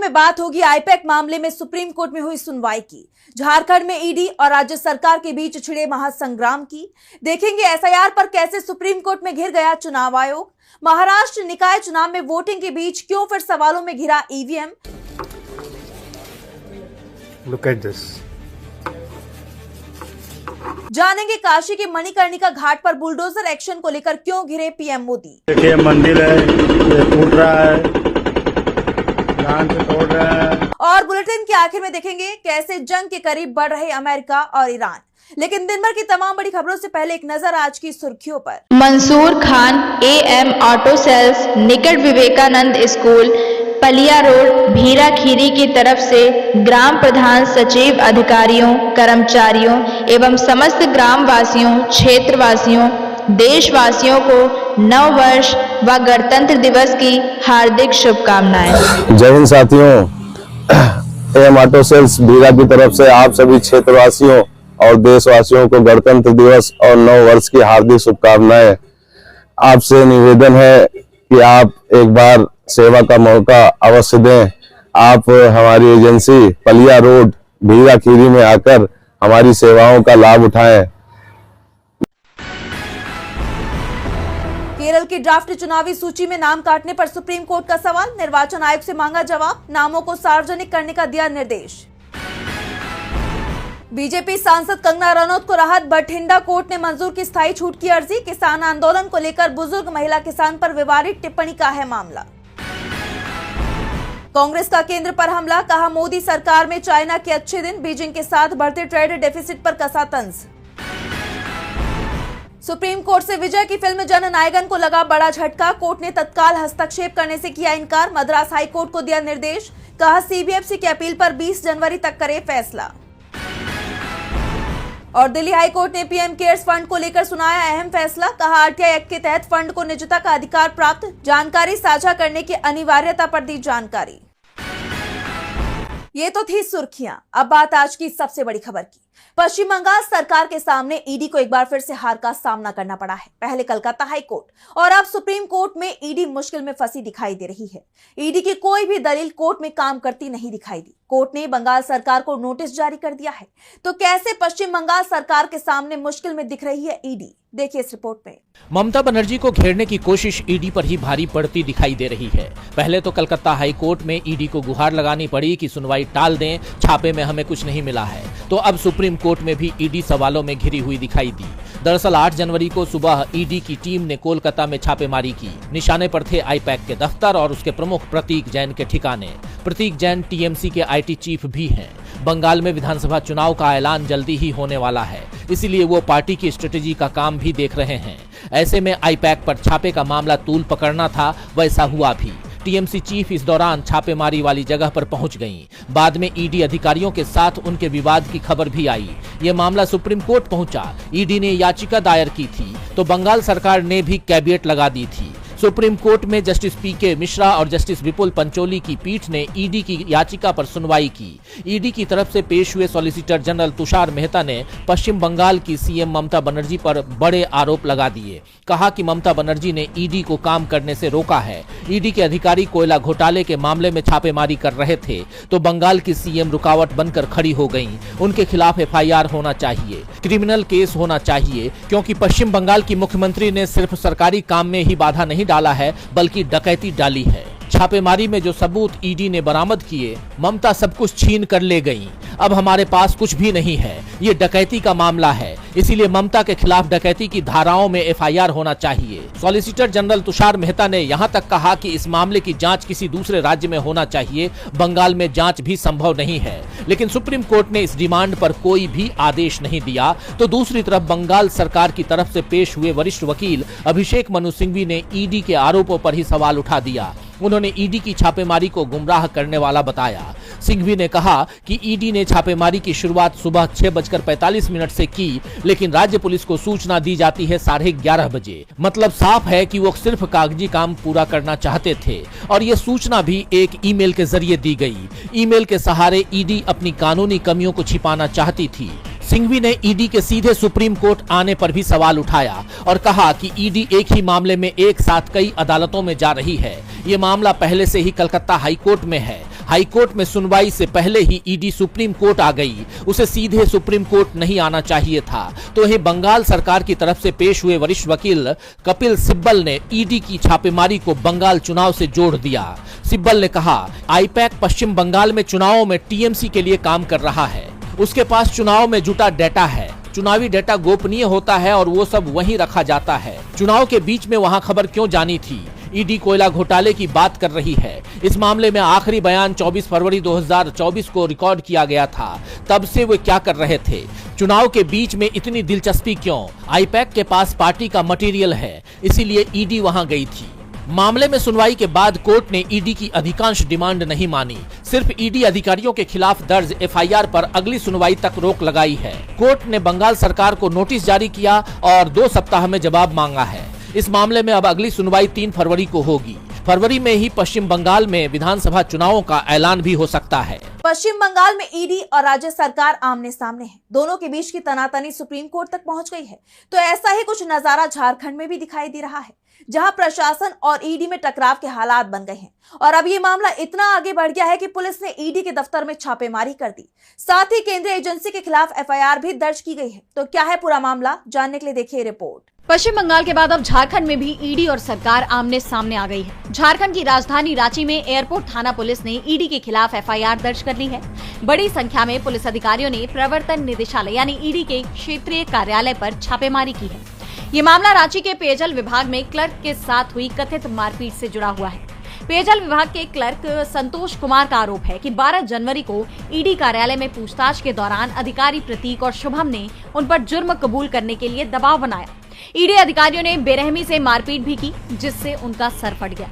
में बात होगी आईपैक मामले में सुप्रीम कोर्ट में हुई सुनवाई की, झारखंड में ईडी और राज्य सरकार के बीच छिड़े महासंग्राम की। देखेंगे एसआईआर पर कैसे सुप्रीम कोर्ट में घिर गया चुनाव आयोग, महाराष्ट्र निकाय चुनाव में वोटिंग के बीच क्यों फिर सवालों में घिरा ईवीएम। Look at this. जानेंगे काशी के मणिकर्णिका घाट पर बुलडोजर एक्शन को लेकर क्यों घिरे पीएम मोदी। देखिए मंदिर है, ये टूट रहा है, जान से तोड़ रहा है। और बुलेटिन के आखिर में देखेंगे कैसे जंग के करीब बढ़ रहे अमेरिका और ईरान। लेकिन दिन भर की तमाम बड़ी खबरों से पहले एक नजर आज की सुर्खियों पर। Mansoor Khan AM auto sales निकट विवेकानंद स्कूल पलिया रोड भीरा खीरी की तरफ से ग्राम प्रधान सचिव अधिकारियों कर्मचारियों एवं समस्त ग्राम वासियों क्षेत्रवासियों देशवासियों को नव वर्ष व गणतंत्र दिवस की हार्दिक शुभकामनाएं। जय हिंद साथियों, एएम ऑटो सेल्स भीरा की तरफ से आप सभी क्षेत्रवासियों और देशवासियों को गणतंत्र दिवस और नव वर्ष की हार्दिक शुभकामनाएं। आपसे निवेदन है कि आप एक बार सेवा का मौका अवश्य दें। आप हमारी एजेंसी पलिया रोड भीरा खीरी में आकर हमारी सेवाओं का लाभ उठाएं। केरल की ड्राफ्ट चुनावी सूची में नाम काटने पर सुप्रीम कोर्ट का सवाल, निर्वाचन आयोग से मांगा जवाब, नामों को सार्वजनिक करने का दिया निर्देश। बीजेपी सांसद कंगना रनौत को राहत, बठिंडा कोर्ट ने मंजूर की स्थायी छूट की अर्जी। किसान आंदोलन को लेकर बुजुर्ग महिला किसान पर विवादित टिप्पणी का है मामला। कांग्रेस का केंद्र पर हमला, कहा मोदी सरकार में चाइना के अच्छे दिन, बीजिंग के साथ बढ़ते ट्रेड डेफिसिट पर कसा तंज। सुप्रीम कोर्ट से विजय की फिल्म जननायकन को लगा बड़ा झटका, कोर्ट ने तत्काल हस्तक्षेप करने से किया इनकार। मद्रास हाई कोर्ट को दिया निर्देश, कहा सीबीएफसी की अपील पर 20 जनवरी तक करे फैसला। और दिल्ली हाई कोर्ट ने पीएम केयर्स फंड को लेकर सुनाया अहम फैसला, कहा आरटीआई एक्ट के तहत फंड को निजता का अधिकार प्राप्त, जानकारी साझा करने की अनिवार्यता पर दी जानकारी। ये तो थी सुर्खियां, अब बात आज की सबसे बड़ी खबर की। पश्चिम बंगाल सरकार के सामने ईडी को एक बार फिर से हार का सामना करना पड़ा है। पहले कलकत्ता हाई कोर्ट और अब सुप्रीम कोर्ट में ईडी मुश्किल में फंसी दिखाई दे रही है। ईडी की कोई भी दलील कोर्ट में काम करती नहीं दिखाई दी। कोर्ट ने बंगाल सरकार को नोटिस जारी कर दिया है। तो कैसे पश्चिम बंगाल सरकार के सामने मुश्किल में दिख रही है ईडी, देखिए इस रिपोर्ट में। ममता बनर्जी को घेरने की कोशिश ईडी पर ही भारी पड़ती दिखाई दे रही है। पहले तो कलकत्ता हाई कोर्ट में ईडी को गुहार लगानी पड़ी कि सुनवाई टाल दें, छापे में हमें कुछ नहीं मिला है। तो अब सुप्रीम कोर्ट में भी ईडी सवालों में घिरी हुई दिखाई दी। दरअसल 8 जनवरी को सुबह ईडी की टीम ने कोलकाता में छापेमारी की। निशाने पर थे आईपैक के दफ्तर और उसके प्रमुख प्रतीक जैन के ठिकाने। प्रतीक जैन टीएमसी के आईटी चीफ भी हैं। बंगाल में विधानसभा चुनाव का ऐलान जल्दी ही होने वाला है, इसीलिए वो पार्टी की स्ट्रेटेजी का काम भी देख रहे हैं। ऐसे में आईपैक पर छापे का मामला तूल पकड़ना था, वैसा हुआ भी। टीएमसी चीफ इस दौरान छापेमारी वाली जगह पर पहुंच गईं। बाद में ईडी अधिकारियों के साथ उनके विवाद की खबर भी आई। ये मामला सुप्रीम कोर्ट पहुंचा। ईडी ने याचिका दायर की थी तो बंगाल सरकार ने भी कैविएट लगा दी थी। सुप्रीम कोर्ट में जस्टिस पीके मिश्रा और जस्टिस विपुल पंचोली की पीठ ने ईडी की याचिका पर सुनवाई की। ईडी की तरफ से पेश हुए सॉलिसिटर जनरल तुषार मेहता ने पश्चिम बंगाल की सीएम ममता बनर्जी पर बड़े आरोप लगा दिए। कहा कि ममता बनर्जी ने ईडी को काम करने से रोका है। ईडी के अधिकारी कोयला घोटाले के मामले में छापेमारी कर रहे थे तो बंगाल की सीएम रुकावट बनकर खड़ी हो गईं। उनके खिलाफ एफआईआर होना चाहिए, क्रिमिनल केस होना चाहिए, क्योंकि पश्चिम बंगाल की मुख्यमंत्री ने सिर्फ सरकारी काम में ही बाधा नहीं डाला है बल्कि डकैती डाली है। छापेमारी में जो सबूत ईडी ने बरामद किए, ममता सब कुछ छीन कर ले गईं। अब हमारे पास कुछ भी नहीं है, ये डकैती का मामला है, इसीलिए ममता के खिलाफ डकैती की धाराओं में एफआईआर होना चाहिए। सॉलिसिटर जनरल तुषार मेहता ने यहां तक कहा कि इस मामले की जांच किसी दूसरे राज्य में होना चाहिए, बंगाल में जांच भी संभव नहीं है। लेकिन सुप्रीम कोर्ट ने इस डिमांड पर कोई भी आदेश नहीं दिया। तो दूसरी तरफ बंगाल सरकार की तरफ से पेश हुए वरिष्ठ वकील अभिषेक मनु सिंघवी ने ईडी के आरोपों पर ही सवाल उठा दिया। उन्होंने ईडी की छापेमारी को गुमराह करने वाला बताया। सिंघवी ने कहा कि ईडी ने छापेमारी की शुरुआत सुबह 6:45 से की, लेकिन राज्य पुलिस को सूचना दी जाती है 11:30 बजे। मतलब साफ है कि वो सिर्फ कागजी काम पूरा करना चाहते थे और ये सूचना भी एक ईमेल के जरिए दी गई। ईमेल के सहारे ईडी अपनी कानूनी कमियों को छिपाना चाहती थी। सिंघवी ने ईडी के सीधे सुप्रीम कोर्ट आने पर भी सवाल उठाया और कहा कि ईडी एक ही मामले में एक साथ कई अदालतों में जा रही है। ये मामला पहले से ही कलकत्ता हाई कोर्ट में है। हाईकोर्ट में सुनवाई से पहले ही ईडी सुप्रीम कोर्ट आ गई। उसे सीधे सुप्रीम कोर्ट नहीं आना चाहिए था। तो वहीं बंगाल सरकार की तरफ से पेश हुए वरिष्ठ वकील कपिल सिब्बल ने ईडी की छापेमारी को बंगाल चुनाव से जोड़ दिया। सिब्बल ने कहा, आईपैक पश्चिम बंगाल में चुनावों में टीएमसी के लिए काम कर रहा है। उसके पास चुनाव में जुटा डेटा है। चुनावी डेटा गोपनीय होता है और वो सब वहीं रखा जाता है। चुनाव के बीच में वहां खबर क्यों जानी थी? ईडी कोयला घोटाले की बात कर रही है। इस मामले में आखिरी बयान 24 फरवरी 2024 को रिकॉर्ड किया गया था। तब से वे क्या कर रहे थे? चुनाव के बीच में इतनी दिलचस्पी क्यों? आईपैक के पास पार्टी का मटेरियल है, इसीलिए ईडी वहां गई थी। मामले में सुनवाई के बाद कोर्ट ने ईडी की अधिकांश डिमांड नहीं मानी। सिर्फ ईडी अधिकारियों के खिलाफ दर्ज एफआईआर पर अगली सुनवाई तक रोक लगाई है। कोर्ट ने बंगाल सरकार को नोटिस जारी किया और 2 सप्ताह में जवाब मांगा है। इस मामले में अब अगली सुनवाई 3 फरवरी को होगी। फरवरी में ही पश्चिम बंगाल में विधानसभा चुनावों का ऐलान भी हो सकता है। पश्चिम बंगाल में ईडी और राज्य सरकार आमने सामने है। दोनों के बीच की तनातनी सुप्रीम कोर्ट तक पहुंच गई है। तो ऐसा ही कुछ नजारा झारखंड में भी दिखाई दे रहा है, जहां प्रशासन और ईडी में टकराव के हालात बन गए हैं। और अब ये मामला इतना आगे बढ़ गया है कि पुलिस ने ईडी के दफ्तर में छापेमारी कर दी। साथ ही केंद्रीय एजेंसी के खिलाफ एफआईआर भी दर्ज की गई है। तो क्या है पूरा मामला, जानने के लिए देखिए रिपोर्ट। पश्चिम बंगाल के बाद अब झारखंड में भी ईडी और सरकार आमने सामने आ गई है। झारखंड की राजधानी रांची में एयरपोर्ट थाना पुलिस ने ईडी के खिलाफ एफआईआर दर्ज कर ली है। बड़ी संख्या में पुलिस अधिकारियों ने प्रवर्तन निदेशालय यानी ईडी के क्षेत्रीय कार्यालय पर छापेमारी की है। ये मामला रांची के पेयजल विभाग में क्लर्क के साथ हुई कथित मारपीट से जुड़ा हुआ है। पेयजल विभाग के क्लर्क संतोष कुमार का आरोप है कि 12 जनवरी को ईडी कार्यालय में पूछताछ के दौरान अधिकारी प्रतीक और शुभम ने उन पर जुर्म कबूल करने के लिए दबाव बनाया। ईडी अधिकारियों ने बेरहमी से मारपीट भी की, जिससे उनका सर फट गया।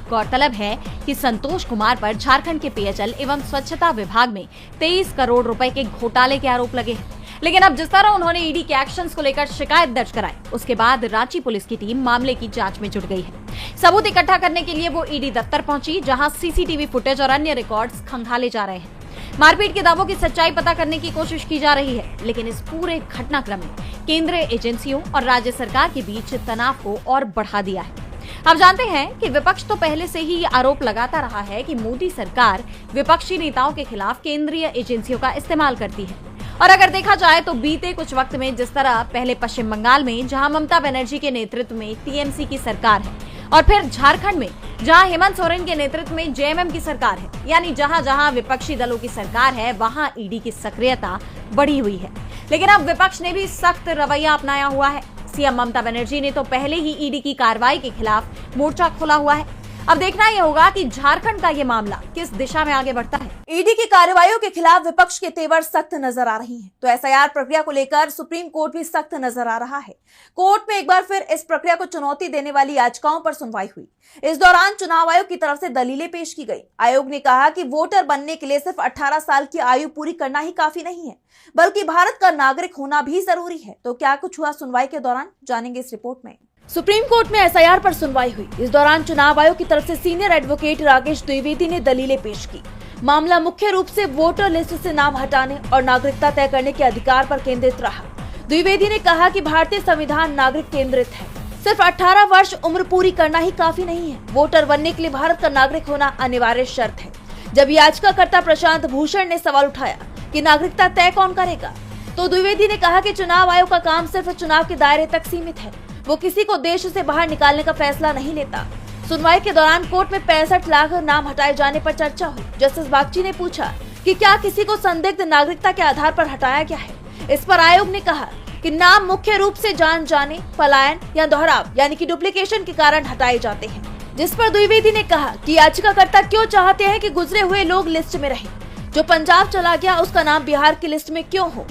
गौरतलब है कि संतोष कुमार पर झारखंड के पेयजल एवं स्वच्छता विभाग में 23 करोड़ रुपए के घोटाले के आरोप लगे हैं। लेकिन अब जिस तरह उन्होंने ईडी के एक्शंस को लेकर शिकायत दर्ज कराई, उसके बाद रांची पुलिस की टीम मामले की जांच में जुट गई है। सबूत इकट्ठा करने के लिए वो ईडी दफ्तर पहुंची, जहां सीसीटीवी फुटेज और अन्य रिकॉर्ड्स खंगाले जा रहे हैं। मारपीट के दावों की सच्चाई पता करने की कोशिश की जा रही है। लेकिन इस पूरे घटनाक्रम में केंद्रीय एजेंसियों और राज्य सरकार के बीच तनाव को और बढ़ा दिया है। आप जानते हैं कि विपक्ष तो पहले से ही ये आरोप लगाता रहा है कि मोदी सरकार विपक्षी नेताओं के खिलाफ केंद्रीय एजेंसियों का इस्तेमाल करती है। और अगर देखा जाए तो बीते कुछ वक्त में जिस तरह पहले पश्चिम बंगाल में, जहां ममता बनर्जी के नेतृत्व में टीएमसी की सरकार है, और फिर झारखंड में जहां हेमंत सोरेन के नेतृत्व में जेएमएम की सरकार है, यानी जहां जहां विपक्षी दलों की सरकार है, वहां ईडी की सक्रियता बढ़ी हुई है। लेकिन अब विपक्ष ने भी सख्त रवैया अपनाया हुआ है। सीएम ममता बनर्जी ने तो पहले ही ईडी की कार्रवाई के खिलाफ मोर्चा खोला हुआ है। अब देखना यह होगा कि झारखंड का ये मामला किस दिशा में आगे बढ़ता है। ईडी की कार्रवाइयों के खिलाफ विपक्ष के तेवर सख्त नजर आ रही हैं। तो एसआईआर प्रक्रिया को लेकर सुप्रीम कोर्ट भी सख्त नजर आ रहा है। कोर्ट में एक बार फिर इस प्रक्रिया को चुनौती देने वाली याचिकाओं पर सुनवाई हुई। इस दौरान चुनाव आयोग की तरफ से दलीलें पेश की गई। आयोग ने कहा कि वोटर बनने के लिए सिर्फ 18 साल की आयु पूरी करना ही काफी नहीं है, बल्कि भारत का नागरिक होना भी जरूरी है। तो क्या कुछ हुआ सुनवाई के दौरान, जानेंगे इस रिपोर्ट में। सुप्रीम कोर्ट में एसआईआर पर सुनवाई हुई। इस दौरान चुनाव आयोग की तरफ से सीनियर एडवोकेट राकेश द्विवेदी ने दलीलें पेश की। मामला मुख्य रूप से वोटर लिस्ट से नाम हटाने और नागरिकता तय करने के अधिकार पर केंद्रित रहा। द्विवेदी ने कहा कि भारतीय संविधान नागरिक केंद्रित है। सिर्फ 18 वर्ष उम्र पूरी करना ही काफी नहीं है। वोटर बनने के लिए भारत का नागरिक होना अनिवार्य शर्त है। जब याचिकाकर्ता प्रशांत भूषण ने सवाल उठाया कि नागरिकता तय कौन करेगा, तो द्विवेदी ने कहा कि चुनाव आयोग का काम सिर्फ चुनाव के दायरे तक सीमित है। वो किसी को देश से बाहर निकालने का फैसला नहीं लेता। सुनवाई के दौरान कोर्ट में 65 लाख नाम हटाए जाने पर चर्चा हुई। जस्टिस बागची ने पूछा कि क्या किसी को संदिग्ध नागरिकता के आधार पर हटाया गया है। इस पर आयोग ने कहा कि नाम मुख्य रूप से जान जाने, पलायन या दोहराव यानी कि डुप्लीकेशन के कारण हटाए जाते हैं। जिस पर द्विवेदी ने कहा कि याचिकाकर्ता क्यों चाहते हैं कि गुजरे हुए लोग लिस्ट में रहें। जो पंजाब चला गया उसका नाम बिहार की लिस्ट में क्यों हो।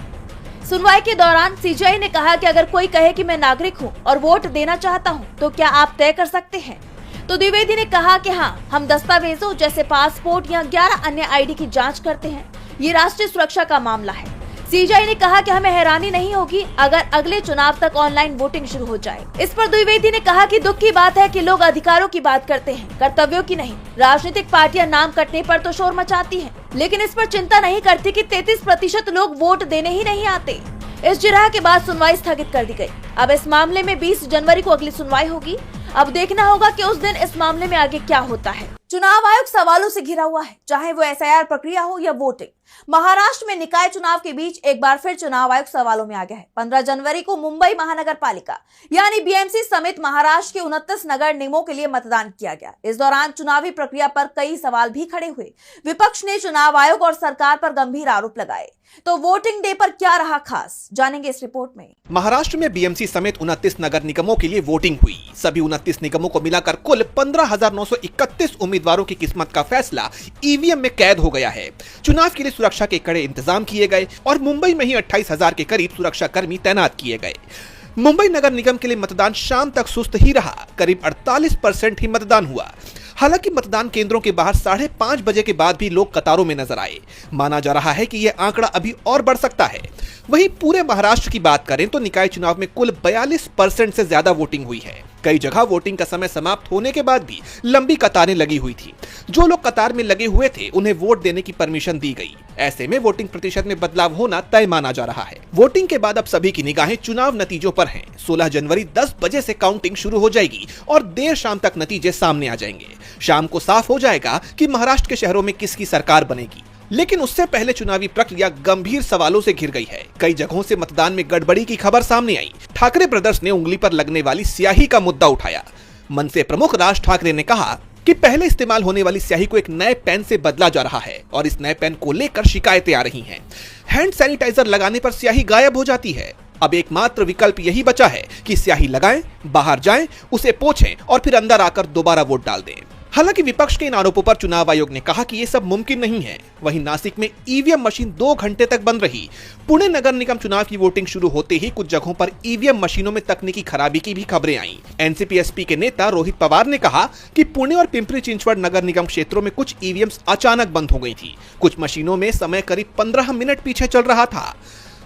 सुनवाई के दौरान सीजीआई ने कहा कि अगर कोई कहे कि मैं नागरिक हूं और वोट देना चाहता हूं, तो क्या आप तय कर सकते हैं। तो द्विवेदी ने कहा कि हाँ, हम दस्तावेजों जैसे पासपोर्ट या 11 अन्य आईडी की जांच करते हैं। ये राष्ट्रीय सुरक्षा का मामला है। सीजीआई ने कहा कि हमें हैरानी नहीं होगी अगर अगले चुनाव तक ऑनलाइन वोटिंग शुरू हो जाए। इस पर द्विवेदी ने कहा कि दुख की बात है कि लोग अधिकारों की बात करते हैं, कर्तव्यों की नहीं। राजनीतिक पार्टियां नाम कटने पर तो शोर मचाती हैं, लेकिन इस पर चिंता नहीं करती कि 33% लोग वोट देने ही नहीं आते। इस जिरह के बाद सुनवाई स्थगित कर दी गई। अब इस मामले में 20 जनवरी को अगली सुनवाई होगी। अब देखना होगा कि उस दिन इस मामले में आगे क्या होता है। चुनाव आयोग सवालों से घिरा हुआ है, चाहे वो एसआईआर प्रक्रिया हो या वोटिंग। महाराष्ट्र में निकाय चुनाव के बीच एक बार फिर चुनाव आयोग सवालों में आ गया है। 15 जनवरी को मुंबई महानगर पालिका यानी बीएमसी समेत महाराष्ट्र के 29 नगर निगमों के लिए मतदान किया गया। इस दौरान चुनावी प्रक्रिया पर कई सवाल भी खड़े हुए। विपक्ष ने चुनाव आयोग और सरकार पर गंभीर आरोप लगाए। तो वोटिंग डे पर क्या रहा खास, जानेंगे इस रिपोर्ट में। महाराष्ट्र में बीएमसी समेत 29 नगर निगमों के लिए वोटिंग हुई। सभी 29 निगमों को मिलाकर कुल 15,931 उम्मीदवारों की किस्मत का फैसला ईवीएम में कैद हो गया है। चुनाव के लिए सुरक्षा के कड़े इंतजाम किए गए और मुंबई में ही 28,000 के करीब सुरक्षा कर्मी तैनात किए गए। मुंबई नगर निगम के लिए मतदान शाम तक सुस्त ही रहा। करीब 48% ही मतदान हुआ। हालांकि मतदान केंद्रों के बाहर 5:30 बजे के बाद भी लोग कतारों में नजर आए। माना जा रहा है कि यह आंकड़ा अभी और बढ़ सकता है। वहीं पूरे महाराष्ट्र की बात करें तो निकाय चुनाव में कुल 42% से ज्यादा वोटिंग हुई है। कई जगह वोटिंग का समय समाप्त होने के बाद भी लंबी कतारें लगी हुई थी। जो लोग कतार में लगे हुए थे उन्हें वोट देने की परमिशन दी गई। ऐसे में वोटिंग प्रतिशत में बदलाव होना तय माना जा रहा है। वोटिंग के बाद अब सभी की निगाहें चुनाव नतीजों पर हैं। 16 जनवरी 10 बजे से काउंटिंग शुरू हो जाएगी और देर शाम तक नतीजे सामने आ जाएंगे। शाम को साफ हो जाएगा कि महाराष्ट्र के शहरों में किसकी सरकार बनेगी। लेकिन उससे पहले चुनावी प्रक्रिया गंभीर सवालों से घिर गई है। कई जगहों से मतदान में गड़बड़ी की खबर सामने आई। ठाकरे ब्रदर्स ने उंगली पर लगने वाली स्याही का मुद्दा उठाया। मनसे प्रमुख राज ठाकरे ने कहा कि पहले इस्तेमाल होने वाली स्याही को एक नए पेन से बदला जा रहा है और इस नए पेन को लेकर शिकायतें आ रही हैं। हैंड सैनिटाइजर लगाने पर स्याही गायब हो जाती है। अब एकमात्र विकल्प यही बचा है कि स्याही लगाएं, बाहर जाएं, उसे पोंछें और फिर अंदर आकर दोबारा वोट डाल दें। हालांकि विपक्ष के इन आरोपों पर चुनाव आयोग ने कहा कि ये सब मुमकिन नहीं है। वहीं नासिक में ईवीएम मशीन 2 घंटे तक बंद रही। पुणे नगर निगम चुनाव की वोटिंग शुरू होते ही कुछ जगहों पर ईवीएम मशीनों में तकनीकी खराबी की भी खबरें आईं। एनसीपी-एसपी के नेता रोहित पवार ने कहा कि पुणे और पिंपरी चिंचवड़ नगर निगम क्षेत्रों में कुछ ईवीएम्स अचानक बंद हो गई थी। कुछ मशीनों में समय करीब 15 मिनट पीछे चल रहा था।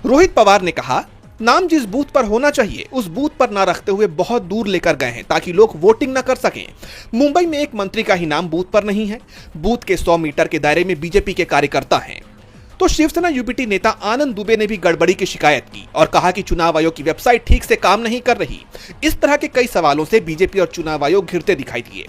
रोहित पवार ने कहा, नाम जिस बूथ पर होना चाहिए उस बूथ पर ना रखते हुए बहुत दूर लेकर गए हैं ताकि लोग वोटिंग न कर सकें। मुंबई में एक मंत्री का ही नाम बूथ पर नहीं है। बूथ के 100 मीटर के दायरे में बीजेपी के कार्यकर्ता हैं। तो शिवसेना यूपीटी नेता आनंद दुबे ने भी गड़बड़ी की शिकायत की और कहा कि चुनाव आयोग की वेबसाइट ठीक से काम नहीं कर रही। इस तरह के कई सवालों से बीजेपी और चुनाव आयोग घिरते दिखाई दिए।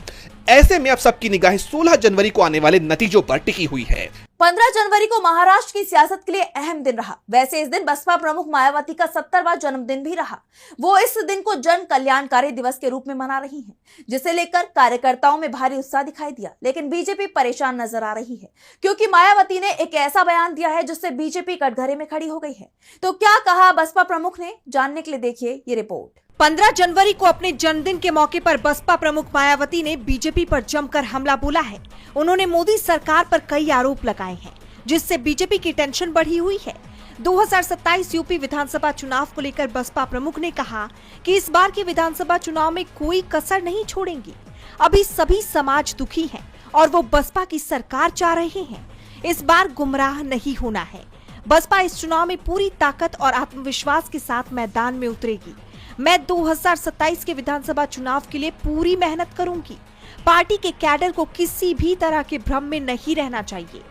ऐसे में अब सबकी निगाहें 16 जनवरी को आने वाले नतीजों पर टिकी हुई है। 15 जनवरी को महाराष्ट्र की सियासत के लिए अहम दिन रहा। वैसे इस दिन बसपा प्रमुख मायावती का 70वां जन्मदिन भी रहा। वो इस दिन को जन कल्याणकारी दिवस के रूप में मना रही हैं, जिसे लेकर कार्यकर्ताओं में भारी उत्साह दिखाई दिया। लेकिन बीजेपी परेशान नजर आ रही है क्योंकि मायावती ने एक ऐसा बयान दिया है जिससे बीजेपी कटघरे में खड़ी हो गई है। तो क्या कहा बसपा प्रमुख ने, जानने के लिए देखिए ये रिपोर्ट। 15 जनवरी को अपने जन्मदिन के मौके पर बसपा प्रमुख मायावती ने बीजेपी पर जमकर हमला बोला है। उन्होंने मोदी सरकार पर कई आरोप लगाए हैं जिससे बीजेपी की टेंशन बढ़ी हुई है। 2027 यूपी विधानसभा चुनाव को लेकर बसपा प्रमुख ने कहा कि इस बार के विधानसभा चुनाव में कोई कसर नहीं छोड़ेंगी। अभी सभी समाज दुखी हैं और वो बसपा की सरकार चाह रहे हैं। इस बार गुमराह नहीं होना है। बसपा इस चुनाव में पूरी ताकत और आत्मविश्वास के साथ मैदान में उतरेगी। मैं 2027 के विधानसभा चुनाव के लिए पूरी मेहनत करूंगी। पार्टी के कैडर को किसी भी तरह के भ्रम में नहीं रहना चाहिए।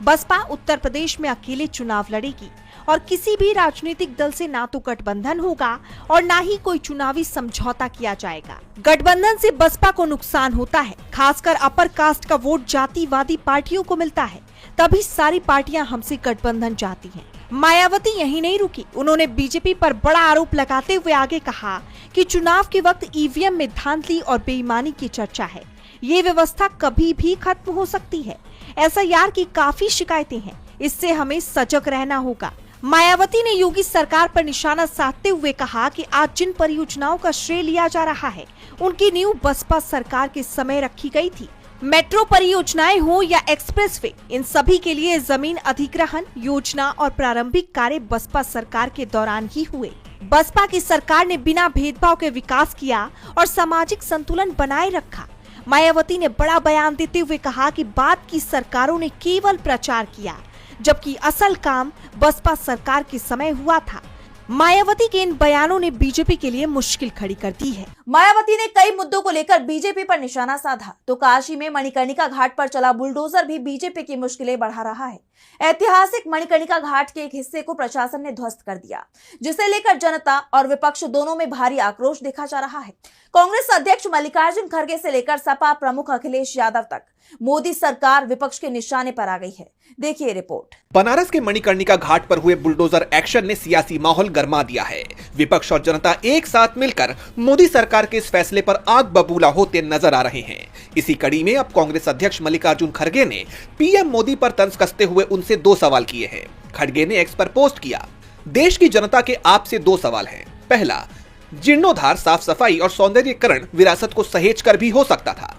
बसपा उत्तर प्रदेश में अकेले चुनाव लड़ेगी और किसी भी राजनीतिक दल से ना तो गठबंधन होगा और ना ही कोई चुनावी समझौता किया जाएगा। गठबंधन से बसपा को नुकसान होता है, खासकर अपर कास्ट का वोट जातिवादी पार्टियों को मिलता है। तभी सारी पार्टियां हमसे गठबंधन चाहती हैं। मायावती यहीं नहीं रुकी। उन्होंने बीजेपी पर बड़ा आरोप लगाते हुए आगे कहा कि चुनाव के वक्त ईवीएम में धांधली और बेईमानी की चर्चा है। ये व्यवस्था कभी भी खत्म हो सकती है। एसआईआर की काफी शिकायतें हैं, इससे हमें सजग रहना होगा। मायावती ने योगी सरकार पर निशाना साधते हुए कहा कि आज जिन परियोजनाओं का श्रेय लिया जा रहा है उनकी नींव बसपा सरकार के समय रखी गई थी। मेट्रो परियोजनाएं हो या एक्सप्रेसवे, इन सभी के लिए जमीन अधिग्रहण योजना और प्रारंभिक कार्य बसपा सरकार के दौरान ही हुए। बसपा की सरकार ने बिना भेदभाव के विकास किया और सामाजिक संतुलन बनाए रखा। मायावती ने बड़ा बयान देते हुए कहा कि बाद की सरकारों ने केवल प्रचार किया, जबकि असल काम बसपा सरकार के समय हुआ था। मायावती के इन बयानों ने बीजेपी के लिए मुश्किल खड़ी कर दी है। मायावती ने कई मुद्दों को लेकर बीजेपी पर निशाना साधा तो काशी में मणिकर्णिका घाट पर चला बुलडोजर भी बीजेपी की मुश्किलें बढ़ा रहा है। ऐतिहासिक मणिकर्णिका घाट के एक हिस्से को प्रशासन ने ध्वस्त कर दिया, जिसे लेकर जनता और विपक्ष दोनों में भारी आक्रोश देखा जा रहा है। कांग्रेस अध्यक्ष मल्लिकार्जुन खड़गे से लेकर सपा प्रमुख अखिलेश यादव तक मोदी सरकार विपक्ष के निशाने पर आ गई है। देखिए रिपोर्ट। बनारस के मणिकर्णिका घाट पर हुए बुलडोजर एक्शन ने सियासी माहौल गर्मा दिया है। विपक्ष और जनता एक साथ मिलकर मोदी सरकार के इस फैसले पर आग बबूला होते नजर आ रहे हैं। इसी कड़ी में अब कांग्रेस अध्यक्ष मल्लिकार्जुन खड़गे ने पीएम मोदी पर तंज कसते हुए उनसे 2 सवाल किए हैं। खड़गे ने एक्स पर पोस्ट किया, देश की जनता के आपसे 2 सवाल हैं। पहला, जीर्णोद्धार, साफ सफाई और सौंदर्यीकरण विरासत को सहेज कर भी हो सकता था।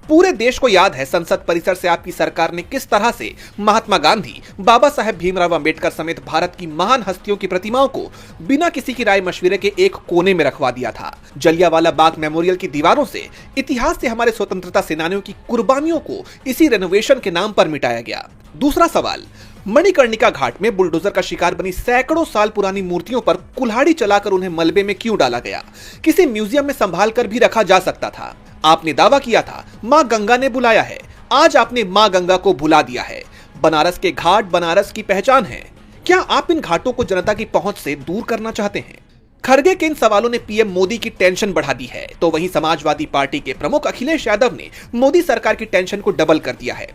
पूरे देश को याद है संसद परिसर से आपकी सरकार ने किस तरह से महात्मा गांधी, बाबा साहेब भीमराव अंबेडकर समेत भारत की महान हस्तियों की प्रतिमाओं को बिना किसी की राय मशविरे के एक कोने में रखवा दिया था। जलियांवाला बाग मेमोरियल की दीवारों से इतिहास से हमारे स्वतंत्रता सेनानियों की कुर्बानियों को इसी रेनोवेशन के नाम पर मिटाया गया। दूसरा सवाल, मणिकर्णिका घाट में बुलडोजर का शिकार बनी सैकड़ों साल पुरानी मूर्तियों पर कुल्हाड़ी चलाकर उन्हें मलबे में क्यों डाला गया? किसी म्यूजियम में संभाल कर भी रखा जा सकता था। आपने दावा किया था मां गंगा ने बुलाया है, आज आपने मां गंगा को भुला दिया है। बनारस के घाट बनारस की पहचान है। क्या आप इन घाटों को जनता की पहुंच से दूर करना चाहते हैं? खड़गे के इन सवालों ने पीएम मोदी की टेंशन बढ़ा दी है, तो वहीं समाजवादी पार्टी के प्रमुख अखिलेश यादव ने मोदी सरकार की टेंशन को डबल कर दिया है।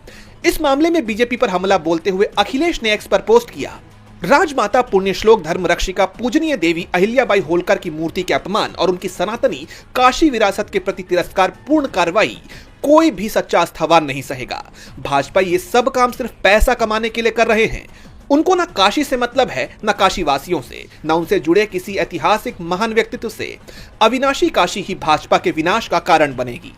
इस मामले में बीजेपी पर हमला बोलते हुए अखिलेश ने एक्स पर पोस्ट किया, राजमाता पुण्यश्लोक धर्म रक्षिका पूजनीय देवी अहिल्याबाई होलकर की मूर्ति के अपमान और उनकी सनातनी काशी विरासत के प्रति तिरस्कार पूर्ण कार्रवाई कोई भी सच्चा आस्थावान नहीं सहेगा। भाजपा ये सब काम सिर्फ पैसा कमाने के लिए कर रहे हैं। उनको ना काशी से मतलब है, ना काशी वासियों से, ना उनसे जुड़े किसी ऐतिहासिक महान व्यक्तित्व से। अविनाशी काशी ही भाजपा के विनाश का कारण बनेगी।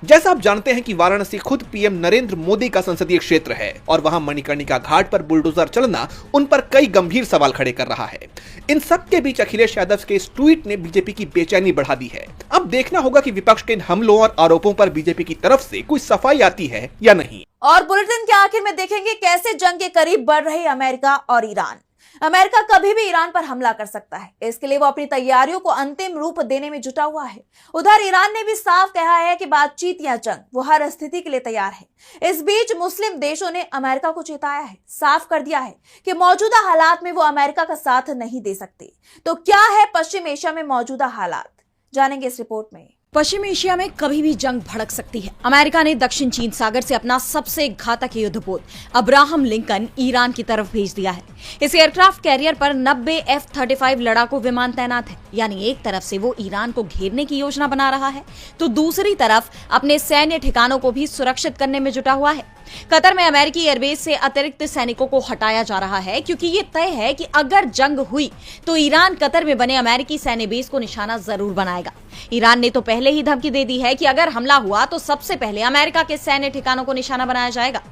जैसा आप जानते हैं कि वाराणसी खुद पीएम नरेंद्र मोदी का संसदीय क्षेत्र है और वहां मणिकर्णिका घाट पर बुलडोजर चलना उन पर कई गंभीर सवाल खड़े कर रहा है। इन सब के बीच अखिलेश यादव के इस ट्वीट ने बीजेपी की बेचैनी बढ़ा दी है। अब देखना होगा कि विपक्ष के इन हमलों और आरोपों पर बीजेपी की तरफ से कोई सफाई आती है या नहीं। और बुलेटिन के आखिर में देखेंगे कैसे जंग के करीब बढ़ रहे अमेरिका और ईरान। अमेरिका कभी भी ईरान पर हमला कर सकता है, इसके लिए वो अपनी तैयारियों को अंतिम रूप देने में जुटा हुआ है। उधर ईरान ने भी साफ कहा है कि बातचीत या जंग वो हर स्थिति के लिए तैयार है। इस बीच मुस्लिम देशों ने अमेरिका को चेताया है, साफ कर दिया है कि मौजूदा हालात में वो अमेरिका का साथ नहीं दे सकते। तो क्या है पश्चिम एशिया में मौजूदा हालात, जानेंगे इस रिपोर्ट में। पश्चिम एशिया में कभी भी जंग भड़क सकती है। अमेरिका ने दक्षिण चीन सागर से अपना सबसे घातक युद्धपोत अब्राहम लिंकन ईरान की तरफ भेज दिया है। इस एयरक्राफ्ट कैरियर पर 90 F-35 लड़ाकू विमान तैनात है। यानी एक तरफ से वो ईरान को घेरने की योजना बना रहा है, तो दूसरी तरफ अपने सैन्य ठिकानों को भी सुरक्षित करने में जुटा हुआ है। कतर में अमेरिकी एयरबेस से अतिरिक्त सैनिकों को हटाया जा रहा है, क्योंकि ये तय है कि अगर जंग हुई तो ईरान कतर में बने अमेरिकी सैन्य बेस को निशाना जरूर बनाएगा। ईरान ने तो पहले ही धमकी दे दी है कि अगर हमला हुआ तो सबसे पहले अमेरिका के सैन्य ठिकानों को निशाना बनाया जाएगा।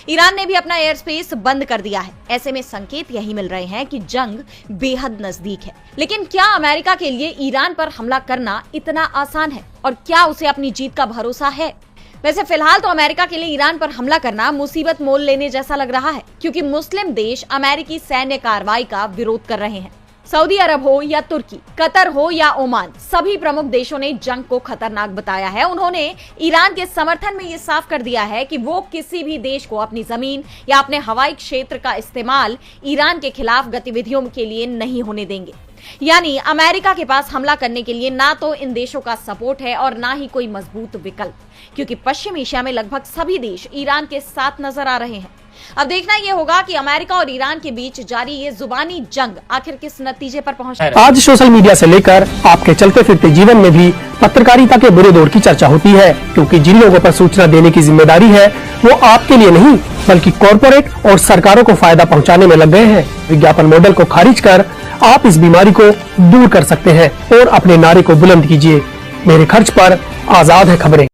ईरान ने भी अपना एयर स्पेस बंद कर दिया है। ऐसे में संकेत यही मिल रहे हैं कि जंग बेहद नजदीक है। लेकिन क्या अमेरिका के लिए ईरान पर हमला करना इतना आसान है और क्या उसे अपनी जीत का भरोसा है? वैसे फिलहाल तो अमेरिका के लिए ईरान पर हमला करना मुसीबत मोल लेने जैसा लग रहा है, क्योंकि मुस्लिम देश अमेरिकी सैन्य कार्रवाई का विरोध कर रहे हैं। सऊदी अरब हो या तुर्की, कतर हो या ओमान, सभी प्रमुख देशों ने जंग को खतरनाक बताया है। उन्होंने ईरान के समर्थन में ये साफ कर दिया है कि वो किसी भी देश को अपनी जमीन या अपने हवाई क्षेत्र का इस्तेमाल ईरान के खिलाफ गतिविधियों के लिए नहीं होने देंगे। यानी अमेरिका के पास हमला करने के लिए ना तो इन देशों का सपोर्ट है और ना ही कोई मजबूत विकल्प, क्योंकि पश्चिम एशिया में लगभग सभी देश ईरान के साथ नजर आ रहे हैं। अब देखना यह होगा कि अमेरिका और ईरान के बीच जारी ये जुबानी जंग आखिर किस नतीजे पर पहुंचता है। आज सोशल मीडिया से लेकर आपके चलते फिरते जीवन में भी पत्रकारिता के बुरे दौर की चर्चा होती है, क्योंकि जिन लोगों पर सूचना देने की जिम्मेदारी है वो आपके लिए नहीं बल्कि कॉरपोरेट और सरकारों को फायदा पहुंचाने में लग गए हैं। विज्ञापन मॉडल को खारिज कर आप इस बीमारी को दूर कर सकते हैं और अपने नारे को बुलंद कीजिए। मेरे खर्च पर आजाद है खबरें।